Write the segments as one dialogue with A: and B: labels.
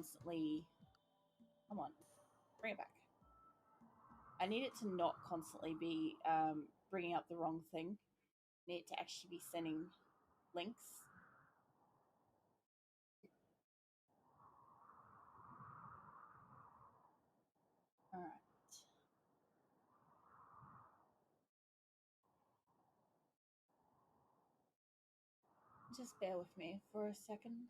A: constantly... Come on, bring it back. I need it to not constantly be bringing up the wrong thing. I need it to actually be sending links. All right. Just bear with me for a second.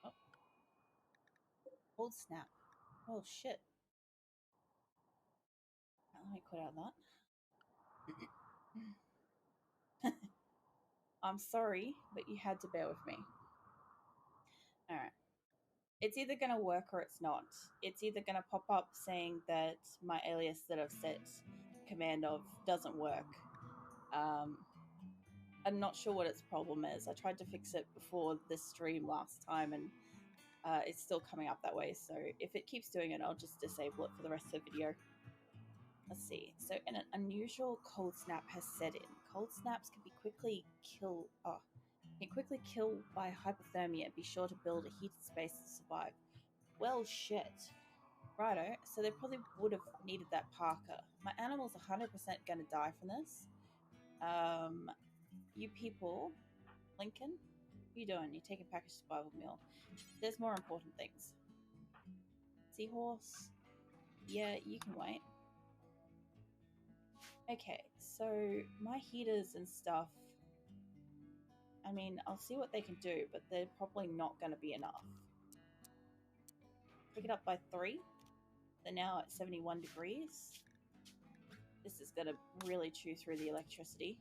A: Oh. Cold snap. Oh shit. Right, let me quit out that. I'm sorry, but you had to bear with me. Alright. It's either going to work or it's not. It's either going to pop up saying that my alias that I've set command of doesn't work. I'm not sure what its problem is. I tried to fix it before this stream last time and it's still coming up that way. So if it keeps doing it, I'll just disable it for the rest of the video. Let's see. So an unusual cold snap has set in. Cold snaps can quickly kill by hypothermia. Be sure to build a heated space to survive. Well, shit. Righto, so they probably would have needed that Parker. My animal's 100% going to die from this. You people, Lincoln, what are you doing? You're taking packaged survival meal. There's more important things. Seahorse? Yeah, you can wait. Okay, so my heaters and stuff, I mean, I'll see what they can do, but they're probably not going to be enough. Pick it up by 3. They're now at 71 degrees. This is going to really chew through the electricity.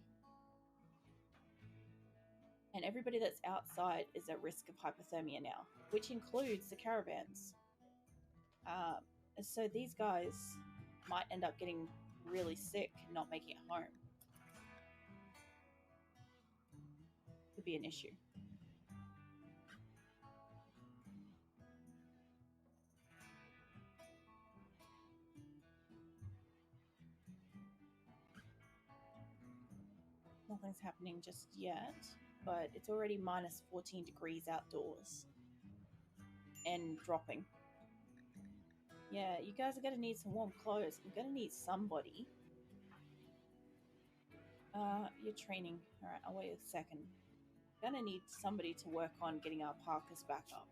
A: And everybody that's outside is at risk of hypothermia now, which includes the caravans. So these guys might end up getting really sick and not making it home. Could be an issue. Nothing's happening just yet, but it's already minus 14 degrees outdoors. And dropping. Yeah, you guys are going to need some warm clothes. I'm going to need somebody. You're training. Alright, I'll wait a second. I'm going to need somebody to work on getting our Parkers back up.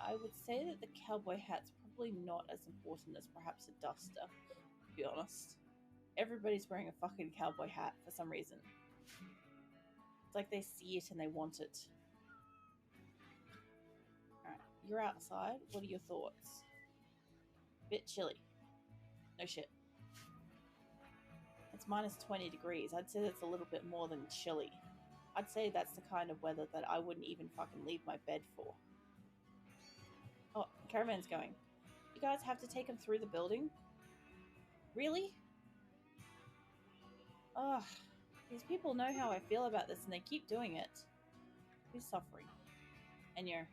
A: I would say that the cowboy hat's probably not as important as perhaps a duster, to be honest. Everybody's wearing a fucking cowboy hat for some reason. It's like they see it and they want it. Alright, you're outside. What are your thoughts? Bit chilly. No shit. It's minus 20 degrees. I'd say that's a little bit more than chilly. I'd say that's the kind of weather that I wouldn't even fucking leave my bed for. Oh, caravan's going. You guys have to take them through the building? Really? Ugh. These people know how I feel about this and they keep doing it. Who's suffering? And yeah,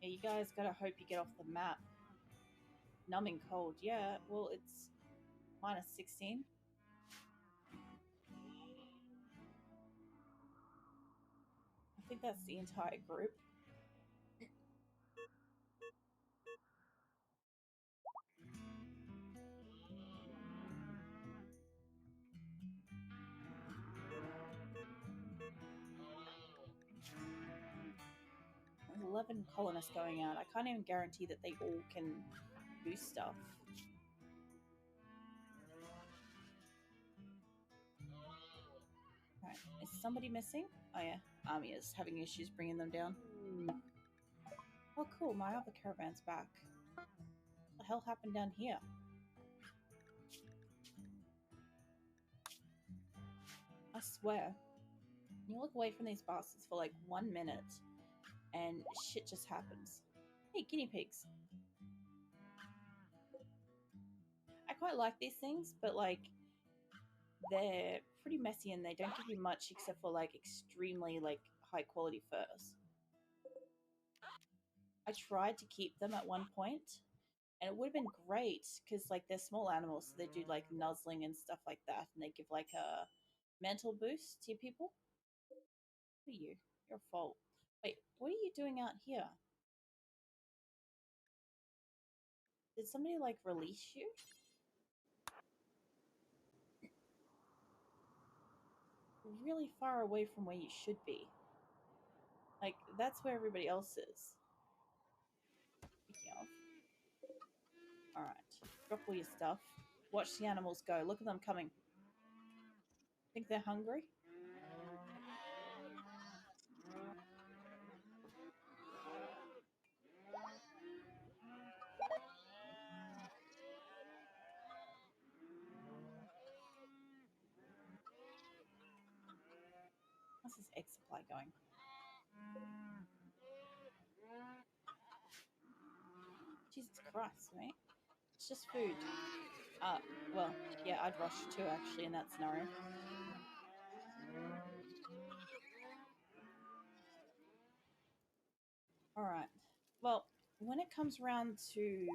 A: you guys gotta hope you get off the map. Numbing cold. Yeah, well, it's minus 16. I think that's the entire group. 11 colonists going out. I can't even guarantee that they all can do stuff. Right, is somebody missing? Oh yeah, Army is having issues bringing them down. Oh cool, my other caravan's back. What the hell happened down here? I swear, you look away from these bastards for like 1 minute and shit just happens. Hey, guinea pigs. I quite like these things, but like they're pretty messy and they don't give you much except for like extremely like high quality furs. I tried to keep them at one point and it would have been great because like they're small animals, so they do like nuzzling and stuff like that, and they give like a mental boost to your people. Who are you? Your fault. Wait, what are you doing out here? Did somebody like release you? Really far away from where you should be. Like, that's where everybody else is. Speaking of. Alright. Drop all your stuff. Watch the animals go. Look at them coming. Think they're hungry? How's this egg supply going? Jesus Christ, mate. It's just food. Well, yeah, I'd rush too, actually, in that scenario. Alright. Well, when it comes around to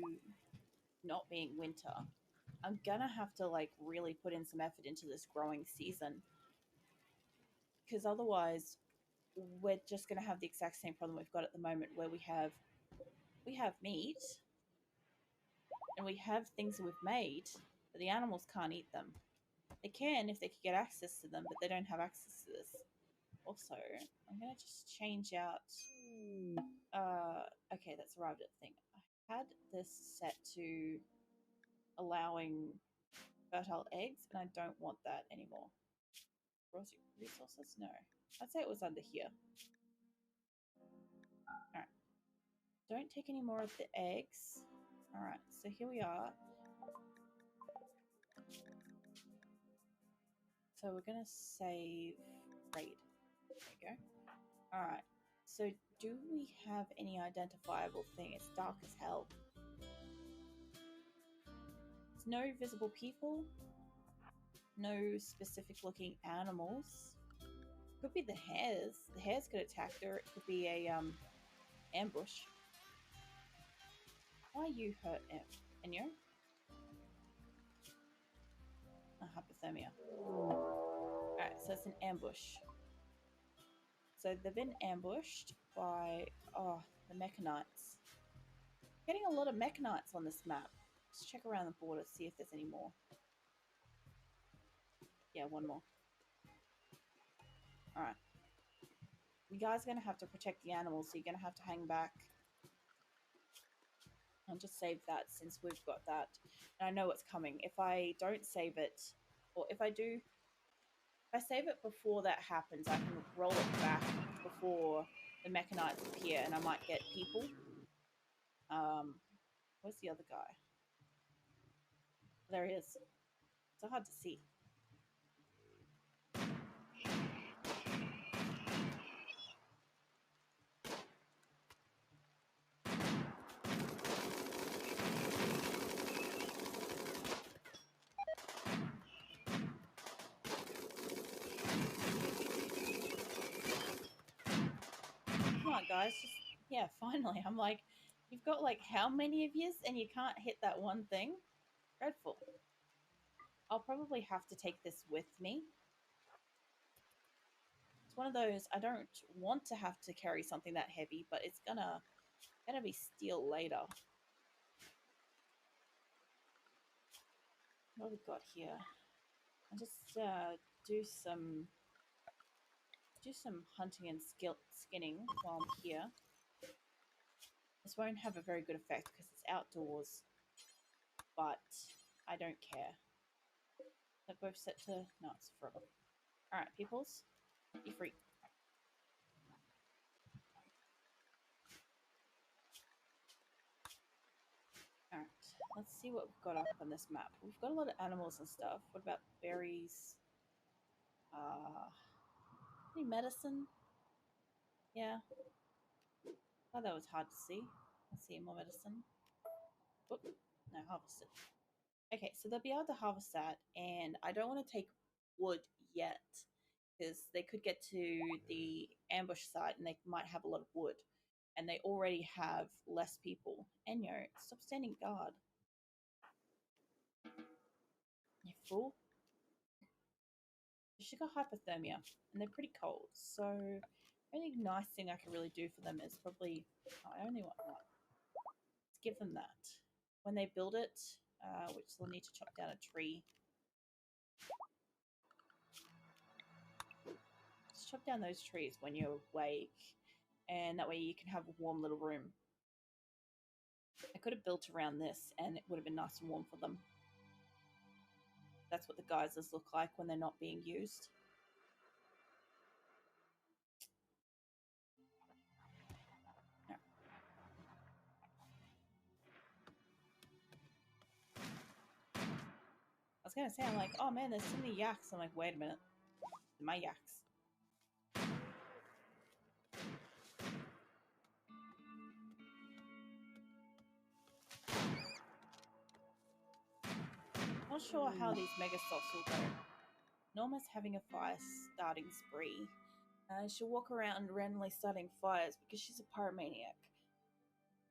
A: not being winter, I'm gonna have to, like, really put in some effort into this growing season. Because otherwise, we're just gonna have the exact same problem we've got at the moment, where we have meat, and we have things that we've made, but the animals can't eat them. They can if they could get access to them, but they don't have access to this. Also, I'm going to just change out... okay, that's arrived at the thing. I had this set to allowing fertile eggs, and I don't want that anymore. Resources? No. I'd say it was under here. Alright. Don't take any more of the eggs. Alright, so here we are. So we're going to save raid. There we go. Alright, so do we have any identifiable thing? It's dark as hell. There's no visible people. No specific looking animals. Could be the hares. The hares could attack her. It could be a ambush. Why are you hurt, Enyo? Hypothermia. Alright, so it's an ambush. So they've been ambushed by, the Mechanites. Getting a lot of Mechanites on this map. Let's check around the border, see if there's any more. Yeah, one more. Alright. You guys are going to have to protect the animals, so you're going to have to hang back. I'll just save that since we've got that. And I know what's coming. If I don't save it, or if I do... If I save it before that happens, I can roll it back before the Mechanites appear, and I might get people. Where's the other guy? There he is. So hard to see. Come on, guys. Just, yeah, finally. I'm like, you've got like how many of yous and you can't hit that one thing? Dreadful. I'll probably have to take this with me. It's one of those, I don't want to have to carry something that heavy, but it's gonna be steel later. What have we got here? I'll just do some hunting and skinning while I'm here. This won't have a very good effect because it's outdoors, but I don't care. They're both set to... No, it's forever. Alright, peoples. Be free. Alright, let's see what we've got up on this map. We've got a lot of animals and stuff. What about berries? Any medicine? Yeah. Oh, that was hard to see. Let's see, more medicine. Oop, no, harvested. Okay, so they'll be able to harvest that, and I don't want to take wood yet, because they could get to the ambush site and they might have a lot of wood, and they already have less people. Enyo, stop standing guard. You fool. She's got hypothermia, and they're pretty cold, so the only nice thing I can really do for them is probably... Oh, I only want one. Let's give them that. When they build it, which they'll need to chop down a tree. Just chop down those trees when you're awake, and that way you can have a warm little room. I could have built around this, and it would have been nice and warm for them. That's what the geysers look like when they're not being used. No. I was going to say, I'm like, oh man, there's so many yaks. I'm like, wait a minute. They're my yaks. Not sure how these megasofts will go. Norma's having a fire starting spree. She'll walk around randomly starting fires because she's a pyromaniac.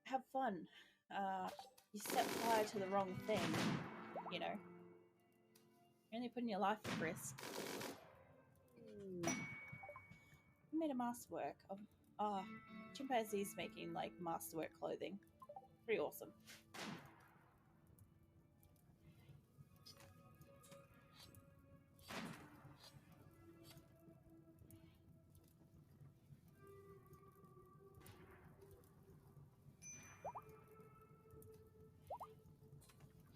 A: Have fun. You set fire to the wrong thing, you know. You're only putting your life at risk. Who made a masterwork of... chimpanzees making, like, masterwork clothing. Pretty awesome.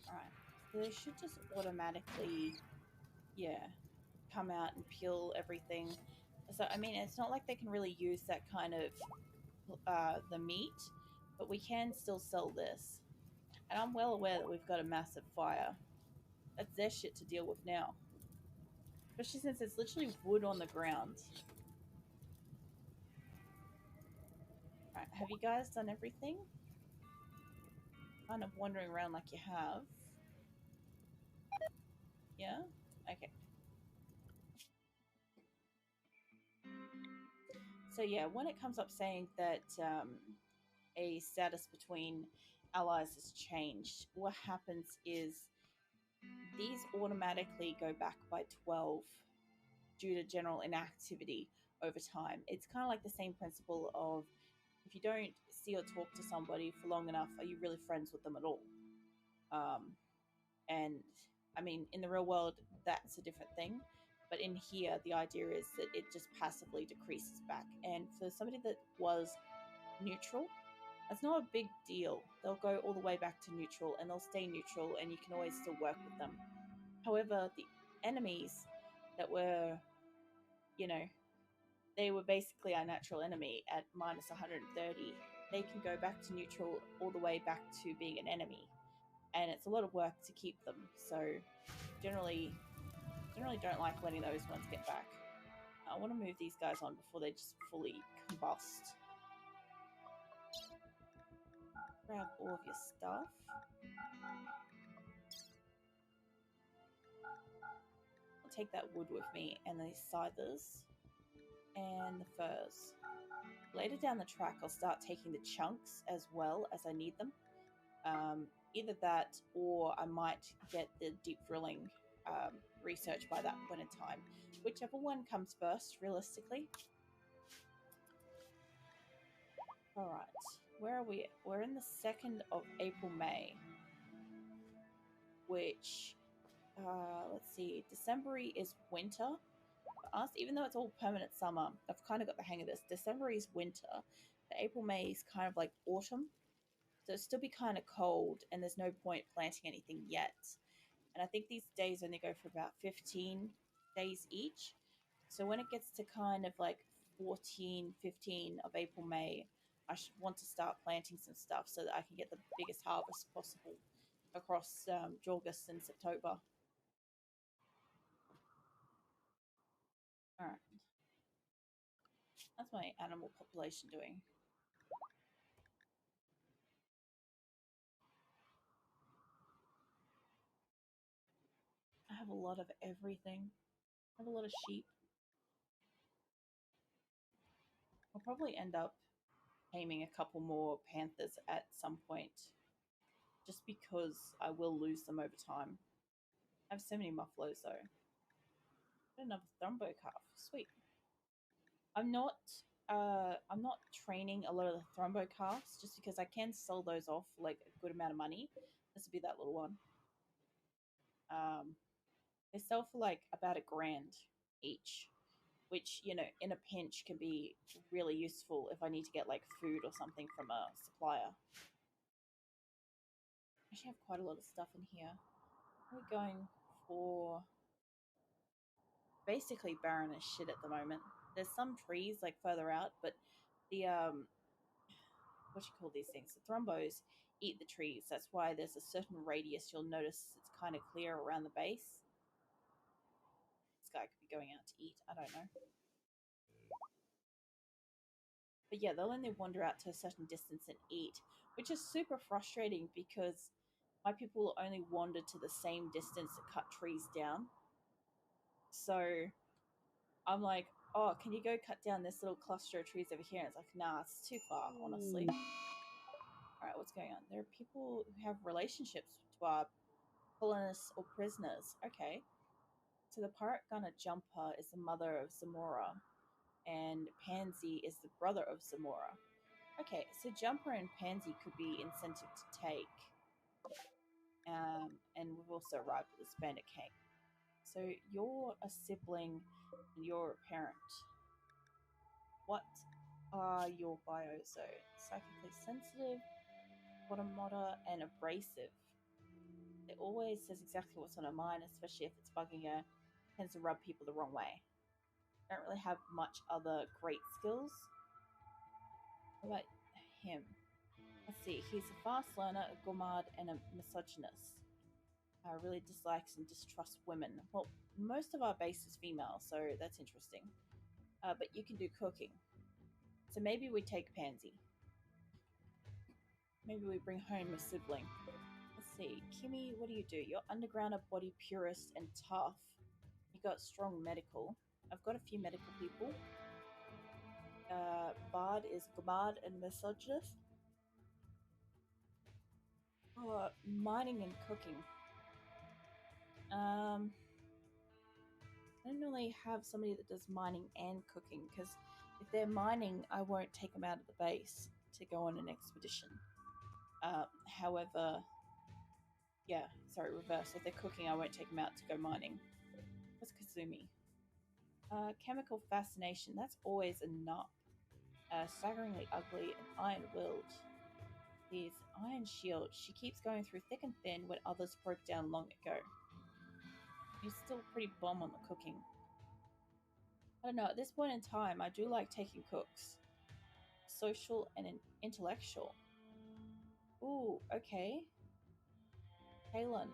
A: Alright. So they should just automatically, yeah, come out and peel everything. So, I mean, it's not like they can really use that kind of, the meat, but we can still sell this. And I'm well aware that we've got a massive fire. That's their shit to deal with now. Especially since it's literally wood on the ground. Alright, have you guys done everything? Kind of wandering around like you have. Yeah? Okay. So yeah, when it comes up saying that a status between allies has changed, what happens is these automatically go back by 12 due to general inactivity over time. It's kind of like the same principle of if you don't see or talk to somebody for long enough, are you really friends with them at all? And I mean, in the real world, that's a different thing. But in here, the idea is that it just passively decreases back. And for somebody that was neutral, that's not a big deal. They'll go all the way back to neutral and they'll stay neutral and you can always still work with them. However, the enemies that were, you know, they were basically our natural enemy at minus 130. They can go back to neutral all the way back to being an enemy. And it's a lot of work to keep them. So generally don't like letting those ones get back. I want to move these guys on before they just fully combust. Grab all of your stuff. I'll take that wood with me and the scythers and the furs. Later down the track, I'll start taking the chunks as well as I need them. Either that or I might get the deep drilling research by that point in time. Whichever one comes first, realistically. Alright, where are we? We're in the 2nd of April, May. Which, let's see, December is winter for us, even though it's all permanent summer. I've kind of got the hang of this. December is winter. The April, May is kind of like autumn. So it'll still be kind of cold, and there's no point planting anything yet. And I think these days only go for about 15 days each. So when it gets to kind of like 14, 15 of April, May, I should want to start planting some stuff so that I can get the biggest harvest possible across August and September. All right. That's my animal population doing. I have a lot of everything. I have a lot of sheep. I'll probably end up taming a couple more panthers at some point, just because I will lose them over time. I have so many muffaloes though. Another thrombo calf. Sweet. I'm not training a lot of the thrombo calves just because I can sell those off for like a good amount of money. This would be that little one. They sell for like about $1,000 each, which, you know, in a pinch can be really useful if I need to get like food or something from a supplier. I actually have quite a lot of stuff in here. We're going for basically barren as shit at the moment. There's some trees like further out, but the what you call these things? The thrombos eat the trees. That's why there's a certain radius you'll notice it's kind of clear around the base. This guy could be going out to eat. I don't know. But yeah, they'll only wander out to a certain distance and eat, which is super frustrating because my people will only wander to the same distance to cut trees down. So I'm like, oh, can you go cut down this little cluster of trees over here? And it's like, nah, it's too far, honestly. All right, what's going on? There are people who have relationships to our colonists or prisoners. Okay. So the pirate gunner Jumper is the mother of Zamora, and Pansy is the brother of Zamora. Okay, so Jumper and Pansy could be incentive to take. And we've also arrived at this bandit camp. So you're a sibling and you're a parent. What are your bios? So psychically sensitive, automata, and abrasive. It always says exactly what's on her mind, especially if it's bugging her. Tends to rub people the wrong way. Don't really have much other great skills. What about him? Let's see. He's a fast learner, a gourmand, and a misogynist. Really dislikes and distrusts women. Well, most of our base is female, so that's interesting. But you can do cooking. So maybe we take Pansy. Maybe we bring home a sibling. Let's see. Kimmy, what do you do? You're undergrounder, body purist, and tough. You got strong medical. I've got a few medical people. Bard is gourmand and misogynist. Mining and cooking. I don't really have somebody that does mining and cooking because if they're mining, I won't take them out of the base to go on an expedition. However, yeah, sorry, reverse. If they're cooking, I won't take them out to go mining. What's Kazumi? Chemical fascination. That's always a nut. Staggeringly ugly and iron-willed. His iron shield. She keeps going through thick and thin when others broke down long ago. He's still pretty bomb on the cooking. I don't know, at this point in time, I do like taking cooks. Social and intellectual. Ooh, okay. Kalen.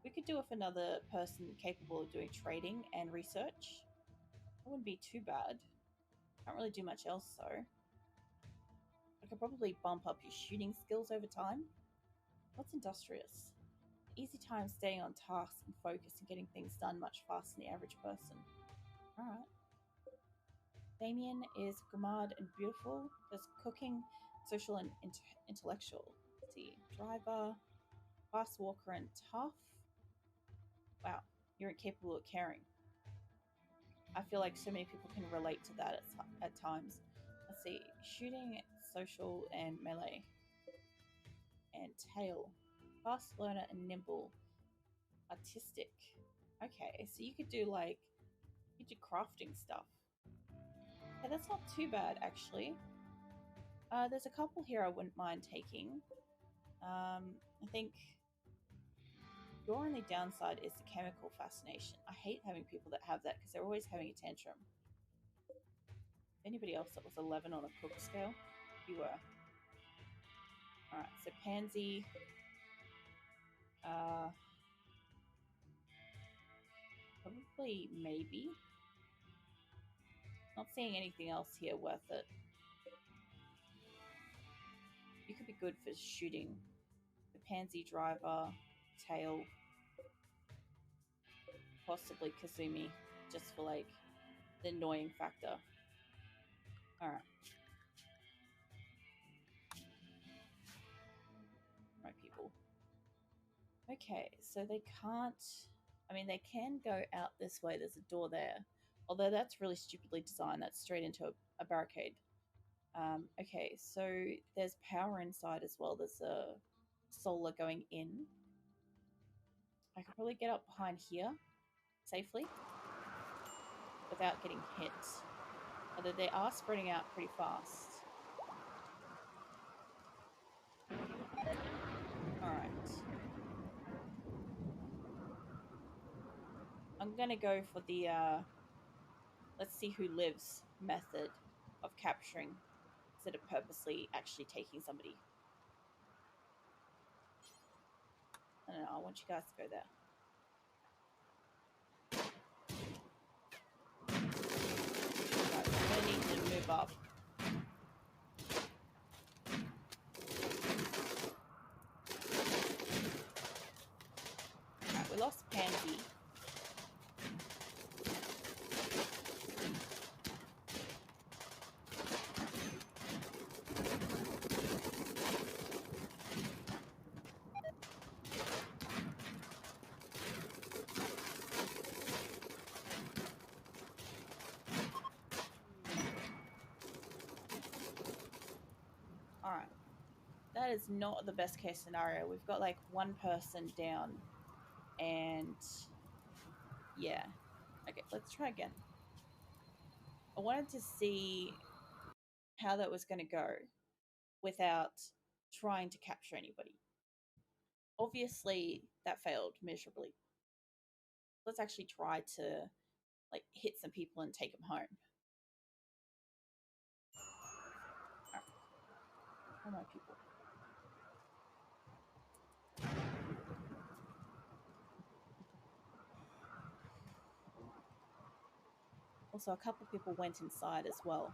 A: We could do with another person capable of doing trading and research. That wouldn't be too bad. Can't really do much else, though. I could probably bump up your shooting skills over time. What's industrious? Easy time staying on task and focus and getting things done much faster than the average person. Alright. Damien is gourmand and beautiful. Does cooking, social and intellectual. Let's see. Driver, fast walker and tough. Wow, you're incapable of caring. I feel like so many people can relate to that at times. Let's see. Shooting, social, and melee. And tail. Fast learner and nimble. Artistic. Okay, so you could do like, you could do crafting stuff. Yeah, that's not too bad actually. There's a couple here I wouldn't mind taking. I think your only downside is the chemical fascination. I hate having people that have that because they're always having a tantrum. Anybody else that was 11 on a cook scale? You were. Alright, so Pansy. Probably, maybe. Not seeing anything else here worth it. You could be good for shooting. The Pansy driver, Tail, possibly Kasumi, just for like the annoying factor. Alright. Right, people. Okay, so they can't. I mean, they can go out this way. There's a door there. Although that's really stupidly designed. That's straight into a barricade. Okay, so there's power inside as well. There's a solar going in. I could probably get up behind here safely without getting hit. Although they are spreading out pretty fast. Alright. I'm gonna go for the let's see who lives method of capturing instead of purposely actually taking somebody. I don't know, I want you guys to go there. Right, I'm gonna need to move up. Right, we lost Pansy. Alright. That is not the best case scenario. We've got like one person down and yeah. Okay, let's try again. I wanted to see how that was going to go without trying to capture anybody. Obviously, that failed miserably. Let's actually try to like hit some people and take them home. Right. Where are my people? Also, a couple of people went inside as well.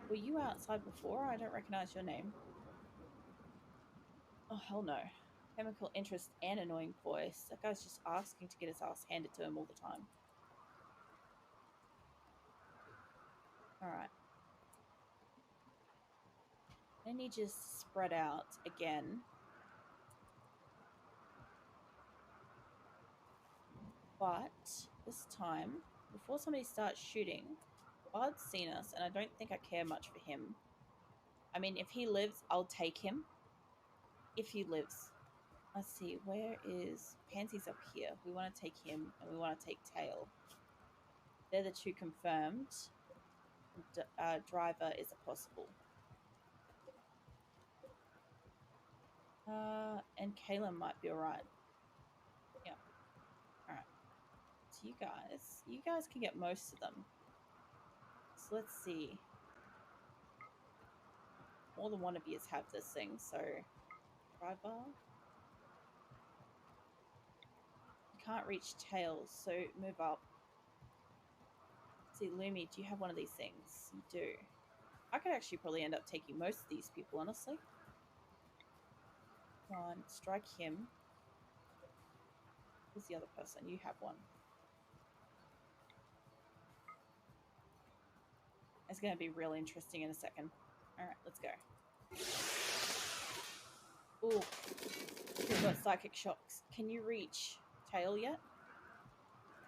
A: Were you outside before? I don't recognize your name. Oh, hell no. Chemical interest and annoying voice. That guy's just asking to get his ass handed to him all the time. Alright. Then you just spread out again. But this time, before somebody starts shooting, Bud's seen us, and I don't think I care much for him. I mean, if he lives, I'll take him. If he lives. Let's see, where is... Pansy's up here. We want to take him, and we want to take Tail. They're the two confirmed. Driver is a possible. And Kayla might be alright. Yeah. Alright. So you guys can get most of them. So let's see. More than one of you have this thing, so... Driver... Can't reach Tails, so move up. Let's see, Lumi, do you have one of these things? You do. I could actually probably end up taking most of these people, honestly. Come on, strike him. Who's the other person? You have one. It's going to be real interesting in a second. Alright, let's go. Ooh. We've got psychic shocks. Can you reach Tail yet?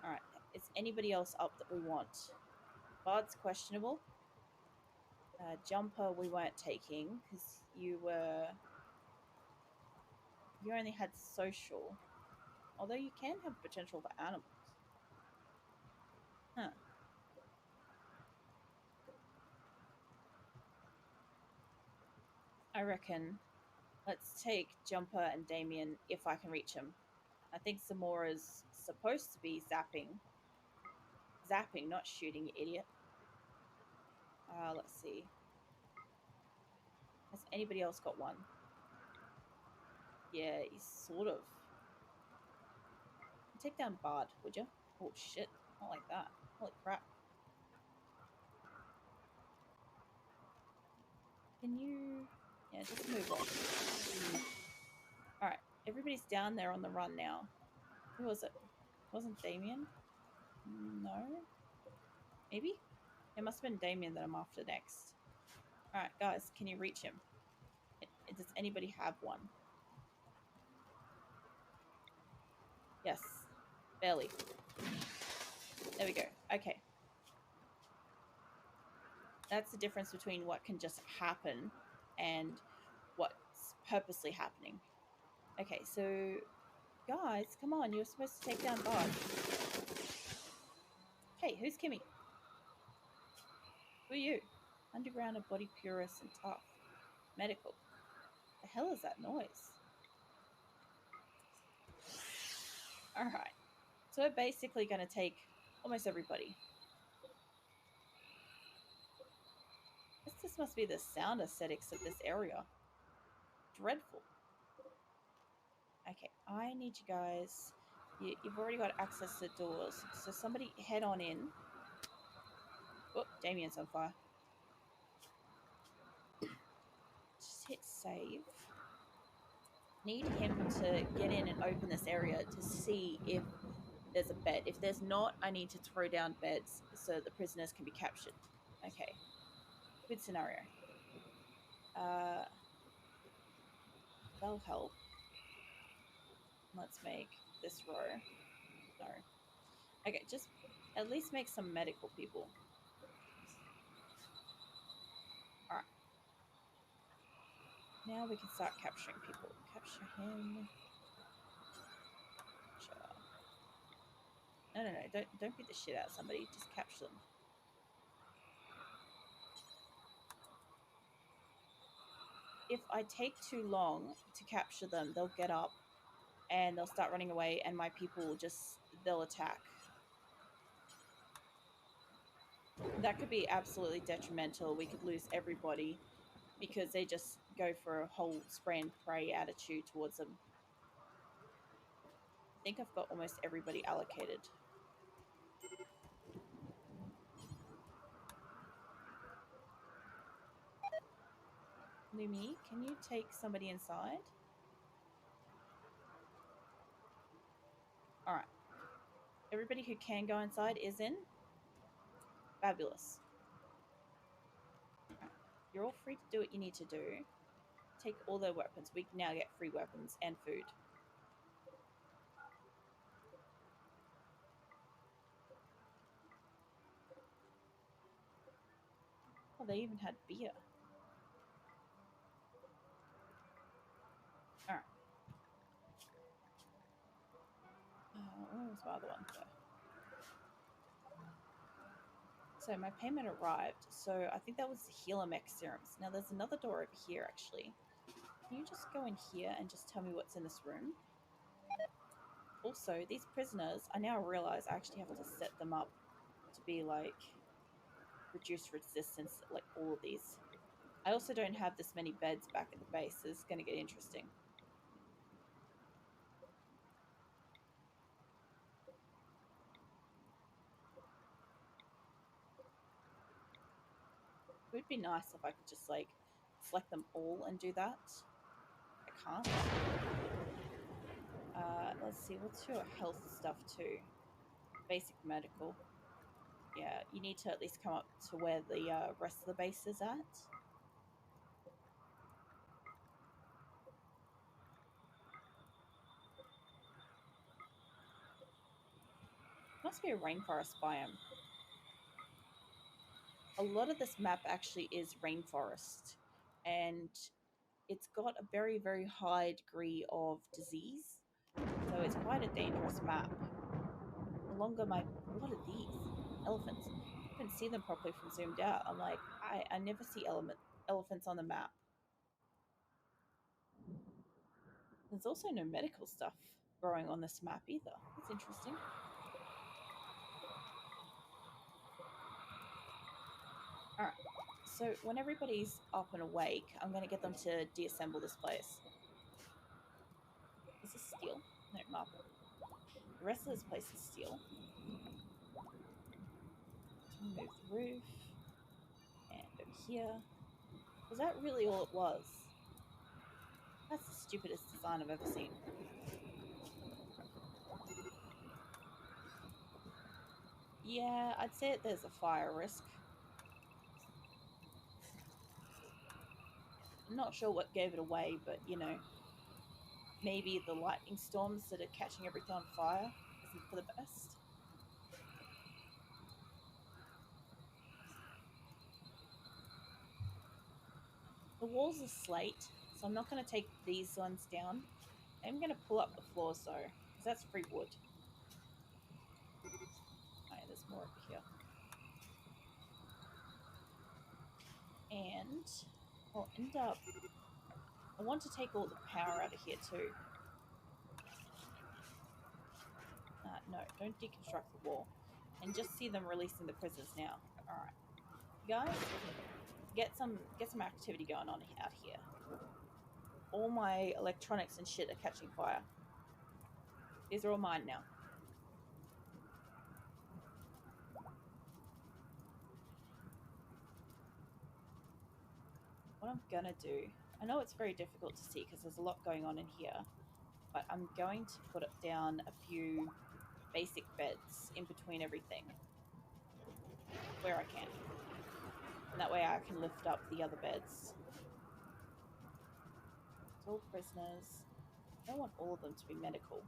A: Alright. Is anybody else up that we want? Bard's questionable. Jumper we weren't taking because you only had social. Although you can have potential for animals. Huh. I reckon let's take Jumper and Damien if I can reach him. I think Zamora's supposed to be zapping. Zapping, not shooting, you idiot. Let's see. Has anybody else got one? Yeah, he's sort of. Take down Bard, would you? Oh shit, not like that. Holy crap. Can you... Yeah, just move on. Alright, everybody's down there on the run now. Who was it? Wasn't Damien? No? Maybe? It must have been Damien that I'm after next. Alright, guys, can you reach him? Does anybody have one? Yes. Barely. There we go. Okay. That's the difference between what can just happen and what's purposely happening. Okay, so guys, come on, you're supposed to take down Bard. Hey, who's Kimmy? Who are you? Underground and body purist and tough. Medical. The hell is that noise? Alright. So we're basically going to take almost everybody. This must be the sound aesthetics of this area. Dreadful. Okay, I need you guys... You've already got access to doors, so somebody head on in. Oh, Damien's on fire. Just hit save. Need him to get in and open this area to see if there's a bed. If there's not, I need to throw down beds so the prisoners can be captured. Okay. Good scenario. That'll help. Let's make this row. No. Okay, just at least make some medical people. Alright. Now we can start capturing people. Capture him. No, don't beat the shit out of somebody. Just capture them. If I take too long to capture them, they'll get up and they'll start running away, and my people will they'll attack. That could be absolutely detrimental. We could lose everybody because they just go for a whole spray and pray attitude towards them. I think I've got almost everybody allocated. Lumi, can you take somebody inside? Alright. Everybody who can go inside is in. Fabulous. Right. You're all free to do what you need to do. Take all their weapons. We can now get free weapons and food. Oh, they even had beer. Alright. Where was my other one? So my payment arrived. So I think that was the Healer Mech serums. Now there's another door over here, actually. Can you just go in here and just tell me what's in this room? Also, these prisoners, I now realize I actually have to set them up to be like reduced resistance, like all of these. I also don't have this many beds back at the base, so this is going to get interesting. It would be nice if I could just like select them all and do that. I can't. Let's see, what's your health stuff too? Basic medical. Yeah, you need to at least come up to where the rest of the base is at. Must be a rainforest biome. A lot of this map actually is rainforest, and it's got a very, very high degree of disease, so it's quite a dangerous map. The longer my... What are these? elephants. I couldn't see them properly from zoomed out. I'm like, I never see elephants on the map. There's also no medical stuff growing on this map either. That's interesting. Alright, so when everybody's up and awake, I'm going to get them to deassemble this place. Is this steel? No, marble. The rest of this place is steel. Remove the roof. And over here. Was that really all it was? That's the stupidest design I've ever seen. Yeah, I'd say that there's a fire risk. I'm not sure what gave it away, but you know, maybe the lightning storms that are catching everything on fire isn't for the best. The walls are slate, so I'm not going to take these ones down. I'm going to pull up the floors though, because that's free wood. Alright, there's more over here. And I'll end up... I want to take all the power out of here too. No, don't deconstruct the wall. And just see them releasing the prisoners now. Alright. Guys, get some activity going on out here. All my electronics and shit are catching fire. These are all mine now. What I'm gonna do, I know it's very difficult to see because there's a lot going on in here, but I'm going to put it down a few basic beds in between everything where I can. And that way I can lift up the other beds. It's all prisoners. I don't want all of them to be medical.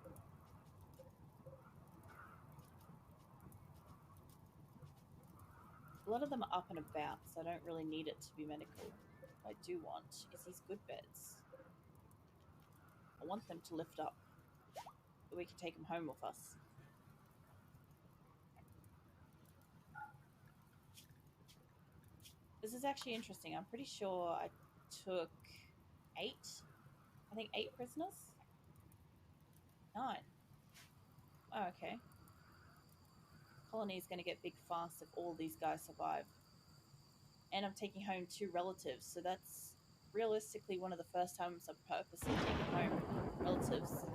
A: A lot of them are up and about, so I don't really need it to be medical. What I do want is these good beds. I want them to lift up, so we can take them home with us. This is actually interesting. I'm pretty sure I took 8. I think 8 prisoners? 9. Oh, okay. Colony is going to get big fast if all these guys survive. And I'm taking home 2 relatives, so that's realistically one of the first times I've purposely taken home relatives.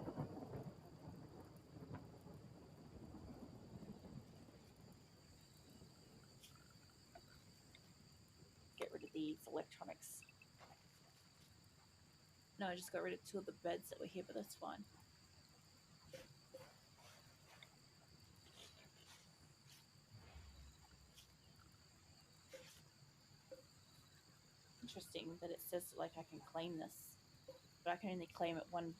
A: Get rid of these electronics. No, I just got rid of 2 of the beds that were here, but that's fine. Interesting that it says like I can claim this, but I can only claim it one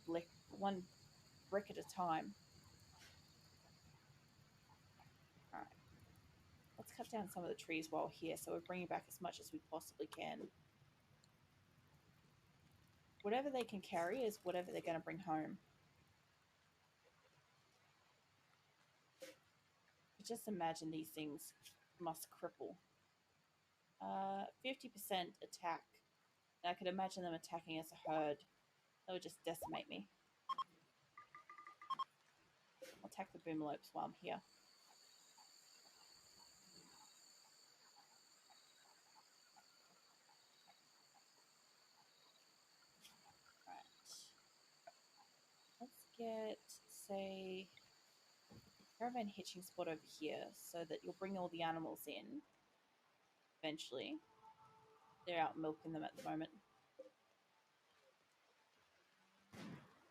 A: brick at a time. Alright. Let's cut down some of the trees while we're here, so we're bringing back as much as we possibly can. Whatever they can carry is whatever they're going to bring home. Just imagine these things must cripple. 50% attack. And I could imagine them attacking as a herd. That would just decimate me. I'll attack the boomlopes while I'm here. Let's get, say, caravan hitching spot over here so that you'll bring all the animals in eventually. They're out milking them at the moment.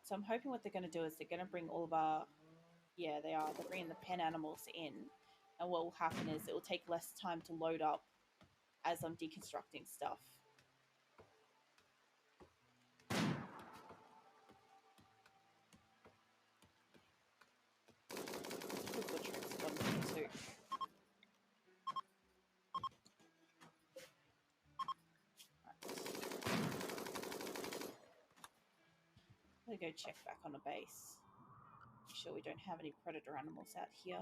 A: So I'm hoping what they're going to do is they're going to bring all of our... Yeah, they are. They're bringing the pen animals in. And what will happen is it will take less time to load up as I'm deconstructing stuff. I'm gonna go check back on the base. Make sure we don't have any predator animals out here.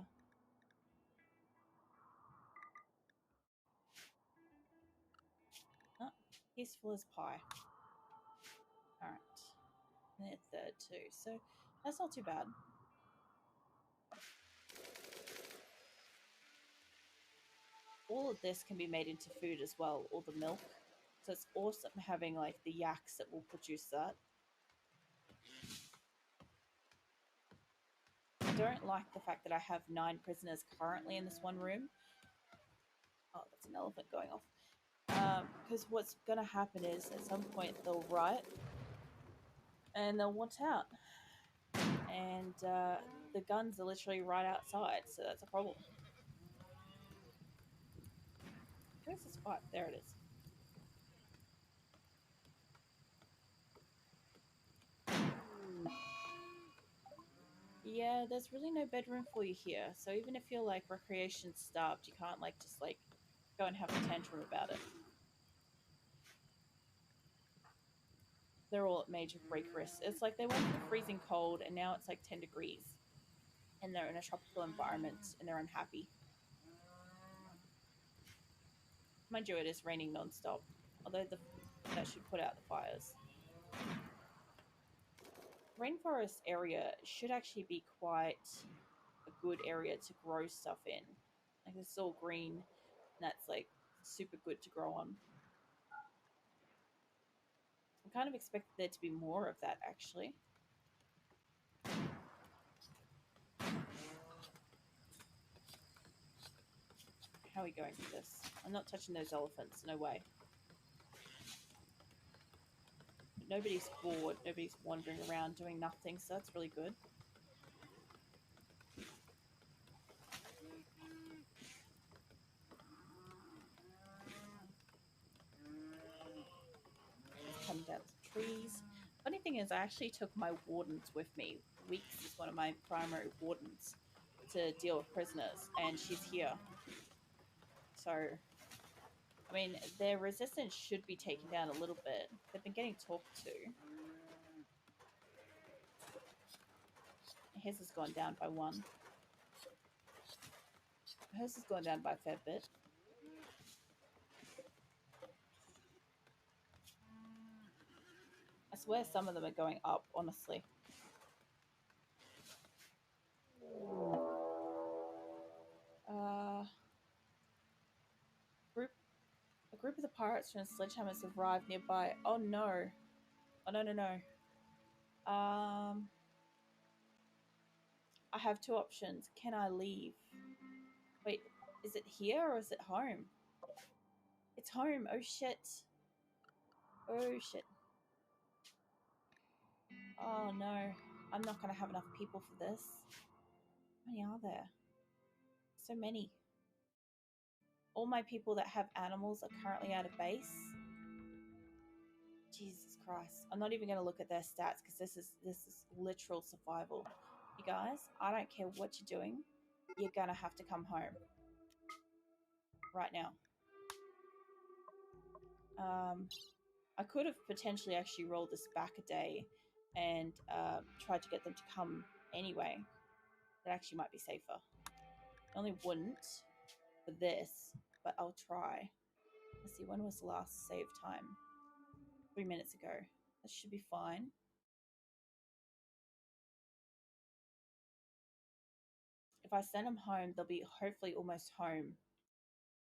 A: Peaceful as pie. Alright. And a third too. So that's not too bad. All of this can be made into food as well, all the milk. So it's awesome having like the yaks that will produce that. I don't like the fact that I have 9 prisoners currently in this one room. Oh, that's an elephant going off. Because what's going to happen is at some point they'll riot and they'll want out. And the guns are literally right outside, so that's a problem. Where's the spot? There it is. Yeah, there's really no bedroom for you here. So even if you're like recreation starved, you can't like just like go and have a tantrum about it. They're all at major break risk. It's like they went from freezing cold and now it's like 10 degrees. And they're in a tropical environment and they're unhappy. Mind you, it is raining non-stop. Although that should put out the fires. Rainforest area should actually be quite a good area to grow stuff in. Like it's all green and that's like super good to grow on. I kind of expected there to be more of that actually. How are we going with this? I'm not touching those elephants, no way. But nobody's bored, nobody's wandering around doing nothing, so that's really good. Come down the trees. Funny thing is, I actually took my wardens with me. Weeks is one of my primary wardens to deal with prisoners, and she's here. So, I mean, their resistance should be taken down a little bit. They've been getting talked to. His has gone down by 1. Hers has gone down by a fair bit. I swear some of them are going up, honestly. A group of the pirates from Sledgehammers have arrived nearby. Oh no. Oh no, no, no. I have 2 options. Can I leave? Wait, is it here or is it home? It's home. Oh shit. Oh shit. Oh no. I'm not going to have enough people for this. How many are there? So many. All my people that have animals are currently out of base. Jesus Christ. I'm not even going to look at their stats because this is literal survival. You guys, I don't care what you're doing. You're going to have to come home. Right now. I could have potentially actually rolled this back a day and tried to get them to come anyway. That actually might be safer. I only wouldn't for this, but I'll try. Let's see, when was the last save time? 3 minutes ago. That should be fine. If I send them home, they'll be hopefully almost home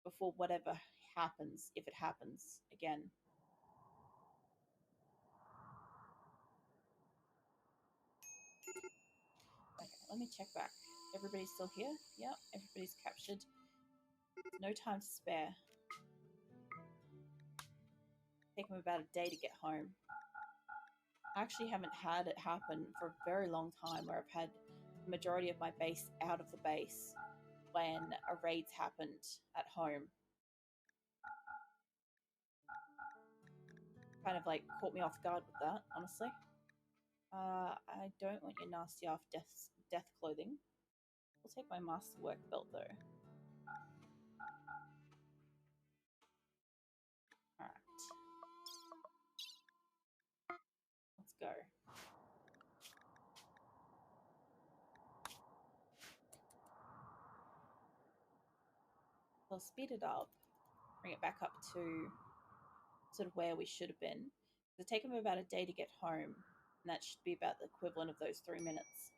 A: before whatever happens, if it happens again. Okay, let me check back. Everybody's still here? Yep, everybody's captured. No time to spare. Take them about a day to get home. I actually haven't had it happen for a very long time where I've had the majority of my base out of the base when a raid's happened at home. Kind of like caught me off guard with that, honestly. I don't want your nasty off death clothing. I'll take my masterwork belt though. Alright. Let's go. I'll speed it up. Bring it back up to sort of where we should have been. It'll take them about a day to get home, and that should be about the equivalent of those 3 minutes.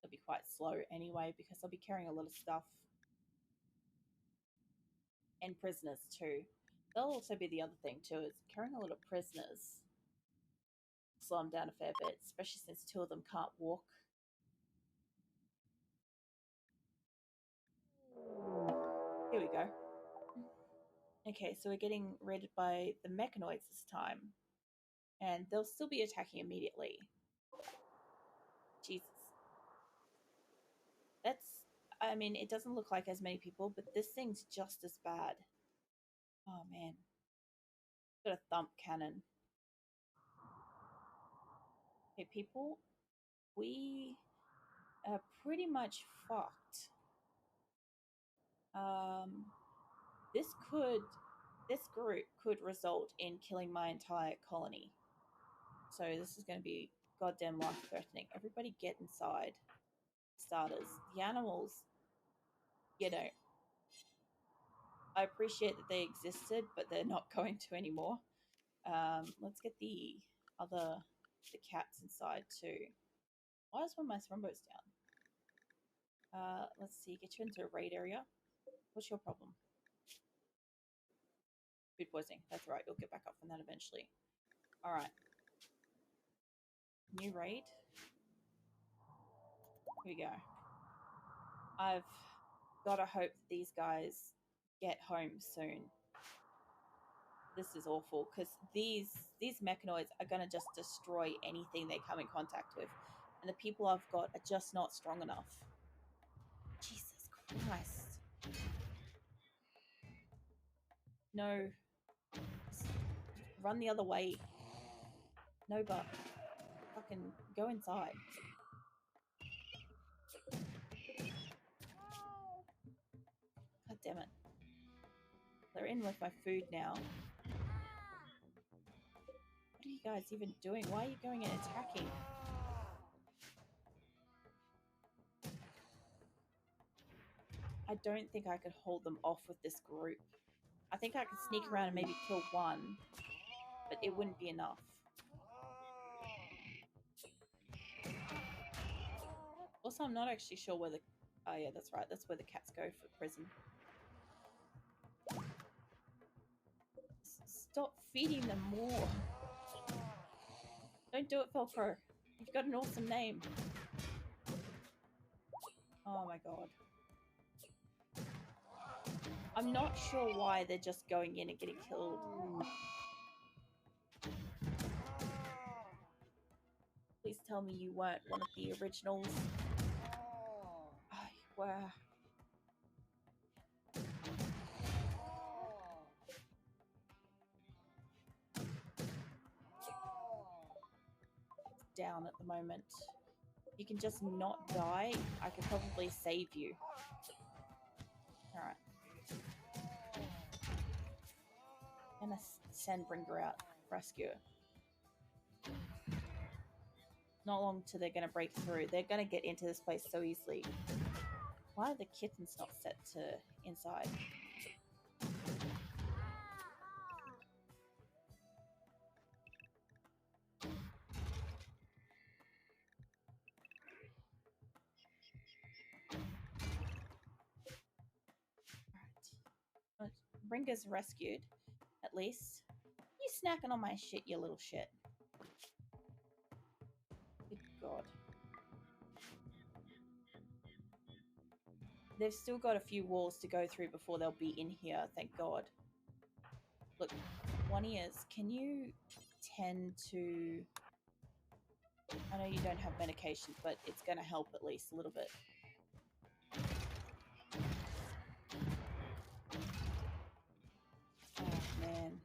A: It'll be quite slow anyway because I'll be carrying a lot of stuff. And prisoners too. That'll also be the other thing too, is carrying a lot of prisoners. Slow them down a fair bit, especially since 2 of them can't walk. Here we go. Okay, so we're getting raided by the mechanoids this time. And they'll still be attacking immediately. Jesus. I mean, it doesn't look like as many people, but this thing's just as bad. Oh, man. Got a thump cannon. Okay, people, we are pretty much fucked. This group could result in killing my entire colony. So this is going to be goddamn life-threatening. Everybody get inside. Starters. The animals, you know, I appreciate that they existed, but they're not going to anymore. Let's get the cats inside too. Why is one of my thrombo's down? Let's see, get you into a raid area. What's your problem? Food poisoning. That's right, you'll get back up from that eventually. Alright. New raid. Here we go. I've got to hope that these guys get home soon. This is awful, because these mechanoids are going to just destroy anything they come in contact with. And the people I've got are just not strong enough. Jesus Christ. No. Just run the other way. No, but fucking go inside. God damn it. They're in with my food now. What are you guys even doing? Why are you going and attacking? I don't think I could hold them off with this group. I think I could sneak around and maybe kill one, but it wouldn't be enough. Also, I'm not actually sure where the... Oh yeah, that's right. That's where the cats go for prison. Stop feeding them more. Don't do it, Felpro. You've got an awesome name. Oh my god. I'm not sure why they're just going in and getting killed. Please tell me you weren't one of the originals. Oh, you were. Down at the moment. You can just not die. I could probably save you. Alright. I'm gonna send Bringer out. Rescue her. Not long till they're gonna break through. They're gonna get into this place so easily. Why are the kittens not set to inside? Alright. Bringer's rescued, at least. You snacking on my shit, you little shit. Good god. They've still got a few walls to go through before they'll be in here, thank god. Look, One Ears, can you tend to... I know you don't have medication, but it's going to help at least a little bit. Oh, man.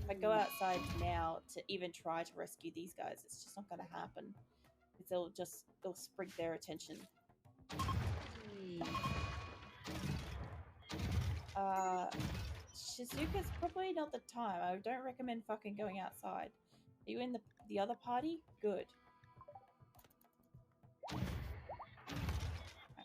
A: If I go outside now to even try to rescue these guys, it's just not going to happen. Because they'll sprig their attention. Shizuka's probably not the time. I don't recommend fucking going outside. Are you in the other party? Good.